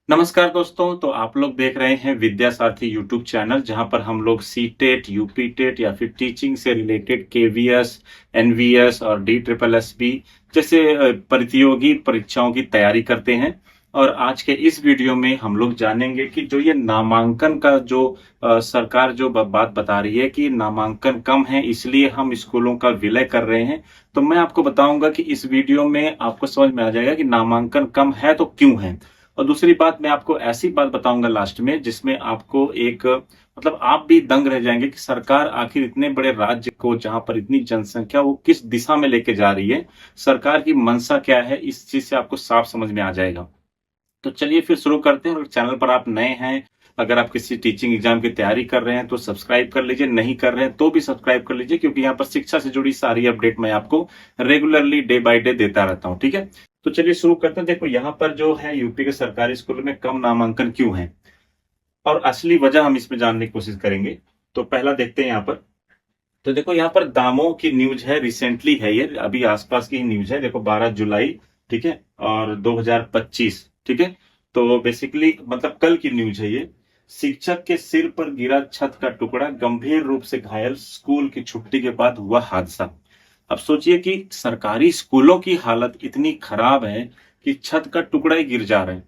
नमस्कार दोस्तों, तो आप लोग देख रहे हैं विद्या सारथी यूट्यूब चैनल जहां पर हम लोग सीटेट, यूपी टेट या फिर टीचिंग से रिलेटेड केवीएस, एनवीएस और डी ट्रिपल एस बी जैसे प्रतियोगी परीक्षाओं की तैयारी करते हैं। और आज के इस वीडियो में हम लोग जानेंगे कि जो ये नामांकन का जो सरकार जो बात बता रही है कि नामांकन कम है इसलिए हम स्कूलों का विलय कर रहे हैं। तो मैं आपको बताऊंगा कि इस वीडियो में आपको समझ में आ जाएगा कि नामांकन कम है तो क्यों है। और दूसरी बात मैं आपको ऐसी बात बताऊंगा लास्ट में जिसमें आपको एक मतलब आप भी दंग रह जाएंगे कि सरकार आखिर इतने बड़े राज्य को जहां पर इतनी जनसंख्या वो किस दिशा में लेके जा रही है, सरकार की मंशा क्या है, इस चीज से आपको साफ समझ में आ जाएगा। तो चलिए फिर शुरू करते हैं। और चैनल पर आप नए हैं, अगर आप किसी टीचिंग एग्जाम की तैयारी कर रहे हैं तो सब्सक्राइब कर लीजिए, नहीं कर रहे हैं तो भी सब्सक्राइब कर लीजिए, क्योंकि यहाँ पर शिक्षा से जुड़ी सारी अपडेट मैं आपको रेगुलरली डे बाय डे देता रहता हूँ। ठीक है, तो चलिए शुरू करते हैं। देखो यहाँ पर जो है यूपी के सरकारी स्कूलों में कम नामांकन क्यों है और असली वजह हम इसमें जानने की कोशिश करेंगे। तो पहला देखते हैं यहाँ पर। तो देखो यहाँ पर दामों की न्यूज है, रिसेंटली है, ये अभी आसपास की ही न्यूज है। देखो 12 जुलाई, ठीक है, और 2025, ठीक है। तो बेसिकली मतलब कल की न्यूज है ये। शिक्षक के सिर पर गिरा छत का टुकड़ा, गंभीर रूप से घायल, स्कूल की छुट्टी के बाद हुआ हादसा। अब सोचिए कि सरकारी स्कूलों की हालत इतनी खराब है कि छत का टुकड़ा ही गिर जा रहा है।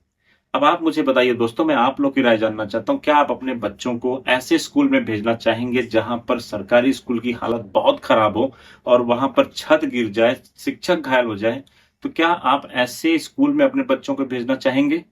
अब आप मुझे बताइए दोस्तों, मैं आप लोग की राय जानना चाहता हूं, क्या आप अपने बच्चों को ऐसे स्कूल में भेजना चाहेंगे जहां पर सरकारी स्कूल की हालत बहुत खराब हो और वहां पर छत गिर जाए, शिक्षक घायल हो जाए? तो क्या आप ऐसे स्कूल में अपने बच्चों को भेजना चाहेंगे?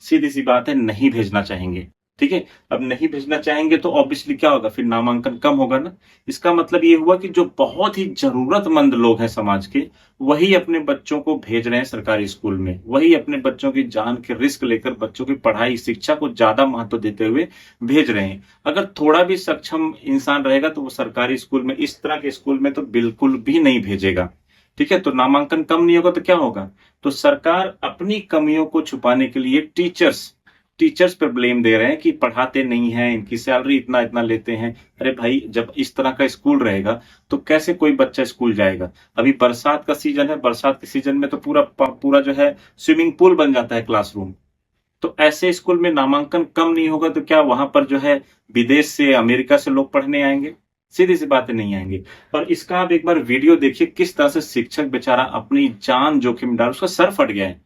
सीधी सी बात है, नहीं भेजना चाहेंगे। ठीक है, अब नहीं भेजना चाहेंगे तो ऑब्वियसली क्या होगा, फिर नामांकन कम होगा ना। इसका मतलब ये हुआ कि जो बहुत ही जरूरतमंद लोग हैं समाज के, वही अपने बच्चों को भेज रहे हैं सरकारी स्कूल में, वही अपने बच्चों की जान के रिस्क लेकर बच्चों की पढ़ाई शिक्षा को ज्यादा महत्व देते हुए भेज रहे हैं। अगर थोड़ा भी सक्षम इंसान रहेगा तो वो सरकारी स्कूल में, इस तरह के स्कूल में तो बिल्कुल भी नहीं भेजेगा। ठीक है, तो नामांकन कम नहीं होगा तो क्या होगा? तो सरकार अपनी कमियों को छुपाने के लिए टीचर्स टीचर्स पर ब्लेम दे रहे हैं कि पढ़ाते नहीं हैं, इनकी सैलरी इतना इतना लेते हैं। अरे भाई, जब इस तरह का स्कूल रहेगा तो कैसे कोई बच्चा स्कूल जाएगा? अभी बरसात का सीजन है, बरसात के सीजन में तो पूरा पूरा जो है स्विमिंग पूल बन जाता है क्लासरूम। तो ऐसे स्कूल में नामांकन कम नहीं होगा तो क्या वहां पर जो है विदेश से, अमेरिका से लोग पढ़ने आएंगे? सीधी सी बातें, नहीं आएंगे। और इसका आप एक बार वीडियो देखिए, किस तरह से शिक्षक बेचारा अपनी जान जोखिम में डाल, उसका सर फट गया है,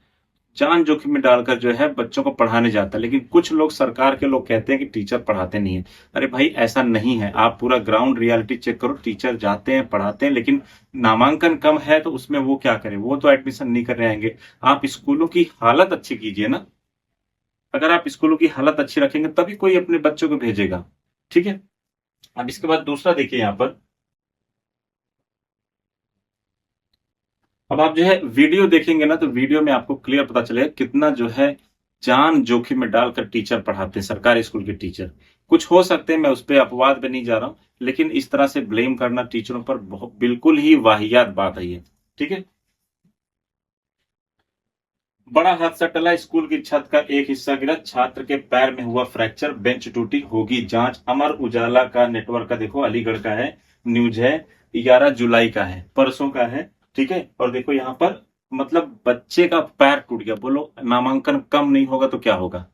जान जोखिम में डालकर जो है बच्चों को पढ़ाने जाता है। लेकिन कुछ लोग, सरकार के लोग, कहते हैं कि टीचर पढ़ाते नहीं है। अरे भाई, ऐसा नहीं है। आप पूरा ग्राउंड रियलिटी चेक करो, टीचर जाते हैं, पढ़ाते हैं, लेकिन नामांकन कम है तो उसमें वो क्या करें? वो तो एडमिशन नहीं करने आएंगे। आप स्कूलों की हालत अच्छी कीजिए ना। अगर आप स्कूलों की हालत अच्छी रखेंगे तभी कोई अपने बच्चों को भेजेगा। ठीक है, अब इसके बाद दूसरा देखिए यहाँ पर। अब आप जो है वीडियो देखेंगे ना तो वीडियो में आपको क्लियर पता चलेगा कितना जो है जान जोखिम में डालकर टीचर पढ़ाते हैं, सरकारी स्कूल के टीचर। कुछ हो सकते हैं, मैं उस पर अपवाद पे नहीं जा रहा हूं, लेकिन इस तरह से ब्लेम करना टीचरों पर बहुत बिल्कुल ही वाहियात बात है ये। ठीक है, बड़ा हादसा टला, स्कूल की छत का एक हिस्सा गिरा, छात्र के पैर में हुआ फ्रैक्चर, बेंच टूटी, होगी जांच। अमर उजाला का नेटवर्क का देखो, अलीगढ़ का है, न्यूज है, 11 जुलाई का है, परसों का है। ठीक है, और देखो यहाँ पर मतलब बच्चे का पैर टूट गया। बोलो नामांकन कम नहीं होगा तो क्या होगा?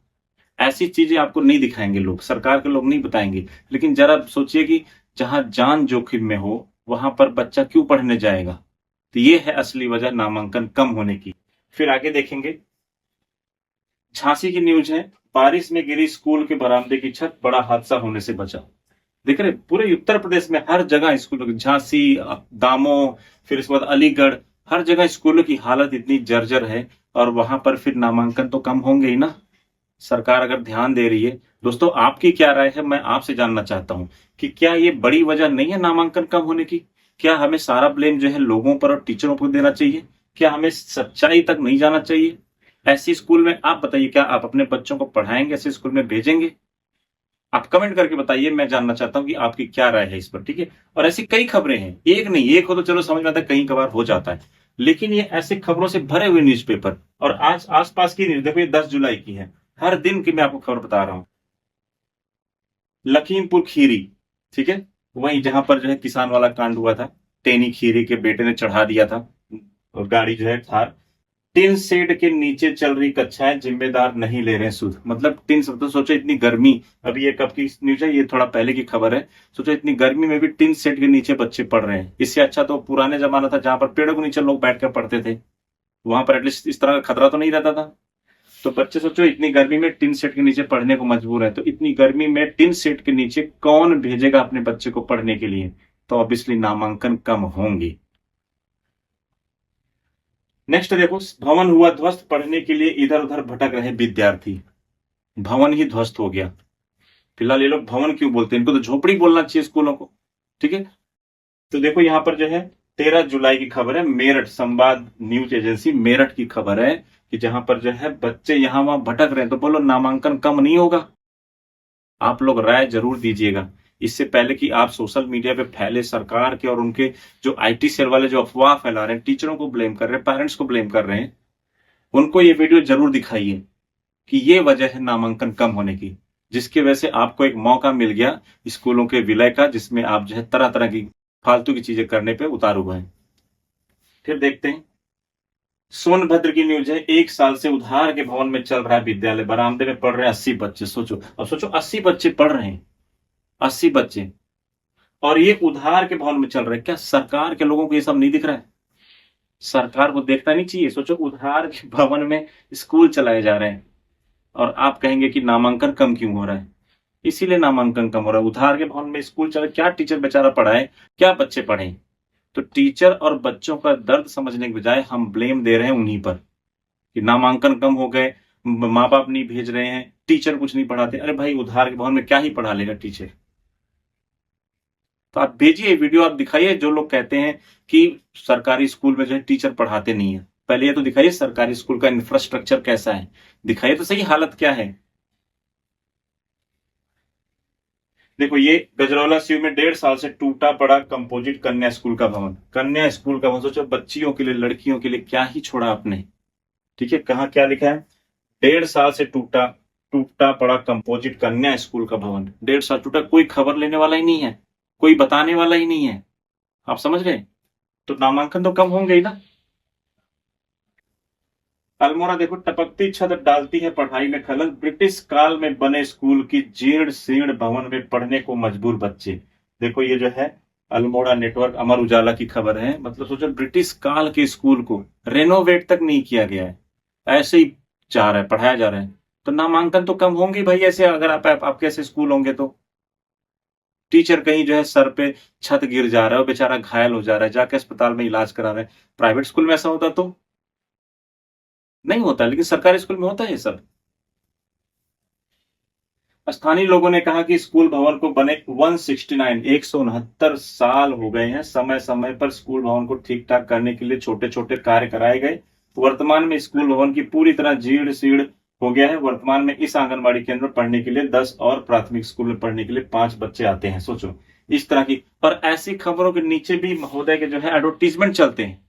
ऐसी चीजें आपको नहीं दिखाएंगे लोग, सरकार के लोग नहीं बताएंगे। लेकिन जरा सोचिए कि जहां जान जोखिम में हो वहां पर बच्चा क्यों पढ़ने जाएगा? तो ये है असली वजह नामांकन कम होने की। फिर आगे देखेंगे, झांसी की न्यूज है, बारिश में गिरी स्कूल के बरामदे की छत, बड़ा हादसा होने से बचा। देख रहे, पूरे उत्तर प्रदेश में हर जगह स्कूलों की, झांसी, दामों, फिर इसके बाद अलीगढ़, हर जगह स्कूलों की हालत इतनी जर्जर है। और वहां पर फिर नामांकन तो कम होंगे ही ना, सरकार अगर ध्यान दे रही है। दोस्तों, आपकी क्या राय है, मैं आपसे जानना चाहता हूं कि क्या ये बड़ी वजह नहीं है नामांकन कम होने की? क्या हमें सारा ब्लेम जो है लोगों पर और टीचरों को देना चाहिए? क्या हमें सच्चाई तक नहीं जाना चाहिए? ऐसी स्कूल में आप बताइए, क्या आप अपने बच्चों को पढ़ाएंगे, ऐसे स्कूल में भेजेंगे? आप कमेंट करके बताइए, मैं जानना चाहता हूं कि आपकी क्या राय है इस पर। ठीक है, और ऐसी कई खबरें हैं, एक नहीं, एक हो तो चलो समझ में आता है, कई कबार हो जाता है, लेकिन ये ऐसे खबरों से भरे हुए न्यूज़पेपर। और आज आसपास की न्यूज देखो, ये 10 जुलाई की है, हर दिन की मैं आपको खबर बता रहा हूं। लखीमपुर खीरी, ठीक है, वहीं जहां पर जो है किसान वाला कांड हुआ था, टेनी खीरी के बेटे ने चढ़ा दिया था और गाड़ी जो है थार। टिन शेड के नीचे चल रही कक्षाएं जिम्मेदार नहीं ले रहे हैं सुध। मतलब टिन सब तो सोचो इतनी गर्मी, अभी ये कब की न्यूज है, ये थोड़ा पहले की खबर है। सोचो इतनी गर्मी में भी टिन शेड के नीचे बच्चे पढ़ रहे हैं। इससे अच्छा तो पुराने जमाना था जहां पर पेड़ों के नीचे लोग बैठ कर पढ़ते थे, वहां पर एटलीस्ट इस तरह का खतरा तो नहीं रहता था। तो बच्चे सोचो इतनी गर्मी में टिन शेड के नीचे पढ़ने को मजबूर है, तो इतनी गर्मी में टिन शेड के नीचे कौन भेजेगा अपने बच्चे को पढ़ने के लिए? तो ऑब्वियसली नामांकन कम होंगे। नेक्स्ट देखो, भवन हुआ ध्वस्त, पढ़ने के लिए इधर उधर भटक रहे विद्यार्थी। भवन ही ध्वस्त हो गया। फिलहाल ये लोग भवन क्यों बोलते हैं, इनको तो झोपड़ी बोलना चाहिए स्कूलों को। ठीक है, तो देखो यहां पर जो है 13 जुलाई की खबर है, मेरठ संवाद न्यूज एजेंसी मेरठ की खबर है कि जहां पर जो है बच्चे यहां वहां भटक रहे हैं, तो बोलो नामांकन कम नहीं होगा? आप लोग राय जरूर दीजिएगा, इससे पहले कि आप सोशल मीडिया पे फैले सरकार के और उनके जो आईटी सेल वाले जो अफवाह फैला रहे हैं, टीचरों को ब्लेम कर रहे हैं, पेरेंट्स को ब्लेम कर रहे हैं, उनको ये वीडियो जरूर दिखाइए कि ये वजह है नामांकन कम होने की, जिसकी वजह से आपको एक मौका मिल गया स्कूलों के विलय का, जिसमें आप जो है तरह तरह की फालतू की चीजें करने पे उतारू हुए हैं। फिर देखते हैं, सोनभद्र की न्यूज है, 1 साल से उधार के भवन में चल रहा है विद्यालय, बरामदे में पढ़ रहे हैं 80 बच्चे। सोचो, अब सोचो 80 बच्चे पढ़ रहे हैं, 80 बच्चे, और ये उधार के भवन में चल रहे हैं। क्या सरकार के लोगों को ये सब नहीं दिख रहा है? सरकार को देखना नहीं चाहिए? सोचो उधार के भवन में स्कूल चलाए जा रहे हैं और आप कहेंगे कि नामांकन कम क्यों हो रहा है? इसीलिए नामांकन कम हो रहा है। उधार के भवन में स्कूल चले, क्या टीचर बेचारा पढ़ाए, क्या बच्चे पढ़े? तो टीचर और बच्चों का दर्द समझने के बजाय हम ब्लेम दे रहे हैं उन्हीं पर कि नामांकन कम हो गए, माँ बाप नहीं भेज रहे हैं, टीचर कुछ नहीं पढ़ाते। अरे भाई, उधार के भवन में क्या ही पढ़ा लेगा टीचर? तो आप भेजिए वीडियो, आप दिखाइए जो लोग कहते हैं कि सरकारी स्कूल में जो है टीचर पढ़ाते नहीं है। पहले ये तो दिखाइए सरकारी स्कूल का इंफ्रास्ट्रक्चर कैसा है, दिखाइए तो सही हालत क्या है। देखो ये गजरौला सीयू में 1.5 साल से टूटा पड़ा कंपोजिट कन्या स्कूल का भवन। कन्या स्कूल का भवन, सोचो बच्चियों के लिए, लड़कियों के लिए क्या ही छोड़ा आपने। ठीक है, कहा क्या लिखा है? 1.5 साल से टूटा टूटा पड़ा कंपोजिट कन्या स्कूल का भवन। 1.5 साल टूटा, कोई खबर लेने वाला ही नहीं है, कोई बताने वाला ही नहीं है। आप समझ रहे? तो नामांकन तो कम होंगे ही ना। अल्मोड़ा देखो, टपकती छत डालती है पढ़ाई में खलल, ब्रिटिश काल में बने स्कूल की जीर्ण शीर्ण भवन में पढ़ने को मजबूर बच्चे। देखो ये जो है अल्मोड़ा नेटवर्क अमर उजाला की खबर है। मतलब सोचो ब्रिटिश काल के स्कूल को रेनोवेट तक नहीं किया गया है, ऐसे ही जा रहा है, पढ़ाया जा रहा है। तो नामांकन तो कम होंगे भाई ऐसे, अगर आपके ऐसे स्कूल होंगे तो। टीचर कहीं जो है सर पे छत गिर जा रहा है, बेचारा घायल हो जा रहा है, जाके अस्पताल में इलाज करा रहे हैं। प्राइवेट स्कूल में ऐसा होता तो नहीं होता, लेकिन सरकारी स्कूल में होता है ये सब। स्थानीय लोगों ने कहा कि स्कूल भवन को बने 169 साल हो गए हैं। समय समय पर स्कूल भवन को ठीक ठाक करने के लिए छोटे छोटे कार्य कराए गए। वर्तमान में स्कूल भवन की पूरी तरह जीर्ण शीर्ण हो गया है। वर्तमान में इस आंगनबाड़ी केंद्र में पढ़ने के लिए 10 और प्राथमिक स्कूल में पढ़ने के लिए 5 बच्चे आते हैं। सोचो इस तरह की, और ऐसी खबरों के नीचे भी महोदय के जो है एडवर्टीजमेंट चलते हैं।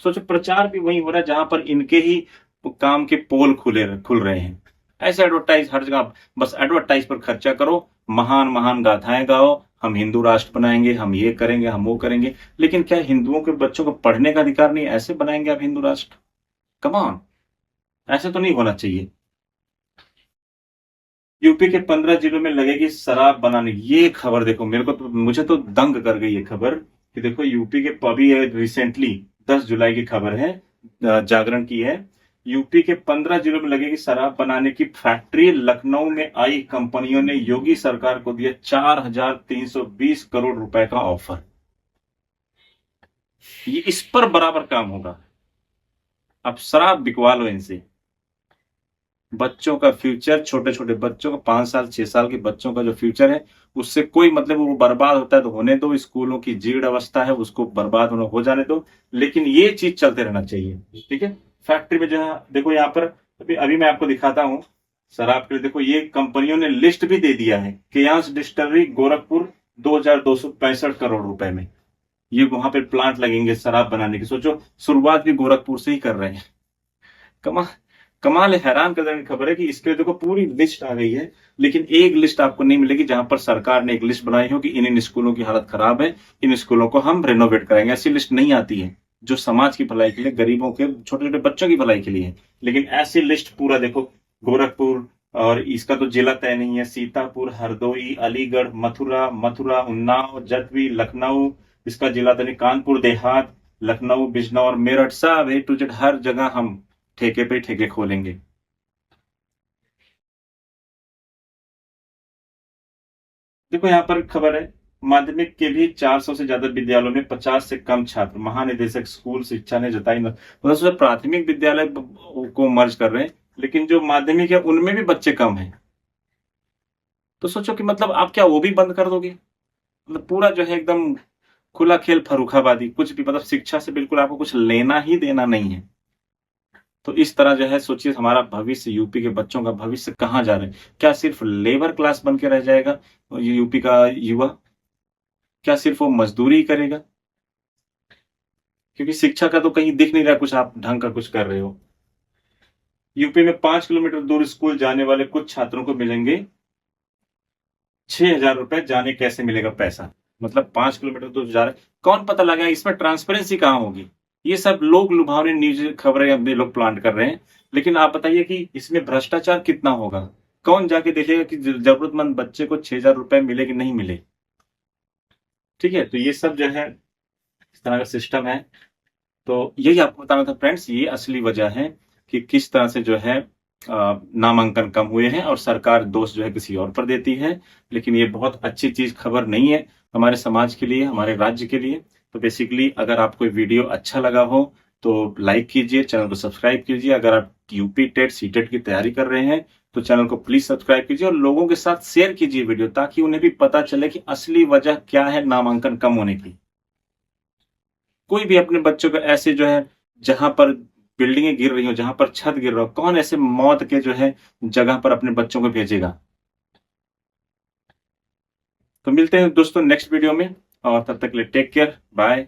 सोचो प्रचार भी वही हो रहा है जहां पर इनके ही काम के पोल खुल रहे हैं। ऐसे एडवर्टाइज हर जगह, बस एडवर्टाइज पर खर्चा करो, महान महान गाथाएं गाओ, हम हिंदू राष्ट्र बनाएंगे, हम ये करेंगे, हम वो करेंगे। लेकिन क्या हिंदुओं के बच्चों को पढ़ने का अधिकार नहीं? ऐसे बनाएंगे आप हिंदू राष्ट्र? कम ऑन, ऐसे तो नहीं होना चाहिए। यूपी के 15 जिलों में लगेगी शराब बनाने, ये खबर देखो, मुझे तो दंग कर गई ये खबर कि देखो यूपी के, अभी रिसेंटली 10 जुलाई की खबर है, जागरण की है। यूपी के 15 जिलों में लगेगी शराब बनाने की फैक्ट्री। लखनऊ में आई कंपनियों ने योगी सरकार को दिया 4,320 करोड़ रुपए का ऑफर। ये इस पर बराबर काम होगा। अब शराब बिकवा लो इनसे। बच्चों का फ्यूचर, छोटे छोटे बच्चों का, 5 साल 6 साल के बच्चों का जो फ्यूचर है उससे कोई मतलब, वो बर्बाद होता है तो होने दो। स्कूलों की जीर्ण अवस्था है उसको बर्बाद होना हो जाने दो, लेकिन ये चीज चलते रहना चाहिए। ठीक है, फैक्ट्री में जो है देखो यहाँ पर, अभी मैं आपको दिखाता हूँ शराब के लिए। देखो ये कंपनियों ने लिस्ट भी दे दिया है। केयांस डिस्टिलरी गोरखपुर 2,265 करोड़ रुपए में ये वहां पे प्लांट लगेंगे शराब बनाने की। सोचो शुरुआत भी गोरखपुर से ही कर रहे हैं। कमा कमाल है, हैरान कर देने की खबर है कि इसके लिए देखो पूरी लिस्ट आ गई है, लेकिन एक लिस्ट आपको नहीं मिलेगी जहां पर सरकार ने एक लिस्ट बनाई हो कि इन इन स्कूलों की हालत खराब है, इन स्कूलों को हम रेनोवेट कराएंगे। ऐसी लिस्ट नहीं आती है। जो समाज की भलाई के लिए, गरीबों के छोटे छोटे बच्चों की भलाई के लिए है। लेकिन ऐसी लिस्ट पूरा देखो, गोरखपुर, और इसका तो जिला तय नहीं है, सीतापुर, हरदोई, अलीगढ़, मथुरा, उन्नाव, जटवी, लखनऊ, इसका जिला तय नहीं, कानपुर देहात, लखनऊ, बिजनौर, मेरठ, सब A to Z हर जगह हम ठेके पे ठेके खोलेंगे। देखो यहाँ पर खबर है, माध्यमिक के भी 400 से ज्यादा विद्यालयों में 50 से कम छात्र, महानिदेशक स्कूल शिक्षा ने जताई मतलब सिर्फ प्राथमिक विद्यालय को मर्ज कर रहे हैं, लेकिन जो माध्यमिक है उनमें भी बच्चे कम हैं। तो सोचो कि मतलब आप क्या वो भी बंद कर दोगे? मतलब पूरा जो है एकदम खुला खेल, फर्रुखाबादी, कुछ भी, मतलब शिक्षा से बिल्कुल आपको कुछ लेना ही देना नहीं है। तो इस तरह जो है सोचिए, हमारा भविष्य, यूपी के बच्चों का भविष्य कहाँ जा रहा है? क्या सिर्फ लेबर क्लास बन के रह जाएगा यूपी का युवा? क्या सिर्फ वो मजदूरी ही करेगा? क्योंकि शिक्षा का तो कहीं दिख नहीं रहा कुछ आप ढंग का कुछ कर रहे हो। यूपी में 5 किलोमीटर दूर स्कूल जाने वाले कुछ छात्रों को मिलेंगे 6,000 रुपए, जाने कैसे मिलेगा पैसा? मतलब 5 किलोमीटर दूर जा रहे, कौन पता लगा? इसमें ट्रांसपेरेंसी कहाँ होगी? ये सब लोग लुभावनी न्यूज खबरें अपने लोग प्लांट कर रहे हैं, लेकिन आप बताइए कि इसमें भ्रष्टाचार कितना होगा? कौन जाके देखेगा कि जरूरतमंद बच्चे को 6,000 रुपए मिले कि नहीं मिले? ठीक है, तो ये सब जो है इस तरह का सिस्टम है। तो यही आपको बताना था फ्रेंड्स, ये असली वजह है कि किस तरह से जो है नामांकन कम हुए हैं, और सरकार दोष जो है किसी और पर देती है। लेकिन ये बहुत अच्छी चीज, खबर नहीं है हमारे समाज के लिए, हमारे राज्य के लिए। तो बेसिकली अगर आपको वीडियो अच्छा लगा हो तो लाइक कीजिए, चैनल को सब्सक्राइब कीजिए। अगर आप यूपी टेट सीटेट की तैयारी कर रहे हैं तो चैनल को प्लीज सब्सक्राइब कीजिए, और लोगों के साथ शेयर कीजिए वीडियो, ताकि उन्हें भी पता चले कि असली वजह क्या है नामांकन कम होने की। कोई भी अपने बच्चों को ऐसे जो है, जहां पर बिल्डिंगें गिर रही हो, जहां पर छत गिर रहा हो, कौन ऐसे मौत के जो है जगह पर अपने बच्चों को भेजेगा? तो मिलते हैं दोस्तों नेक्स्ट वीडियो में, और तब तक के लिए टेक केयर, बाय।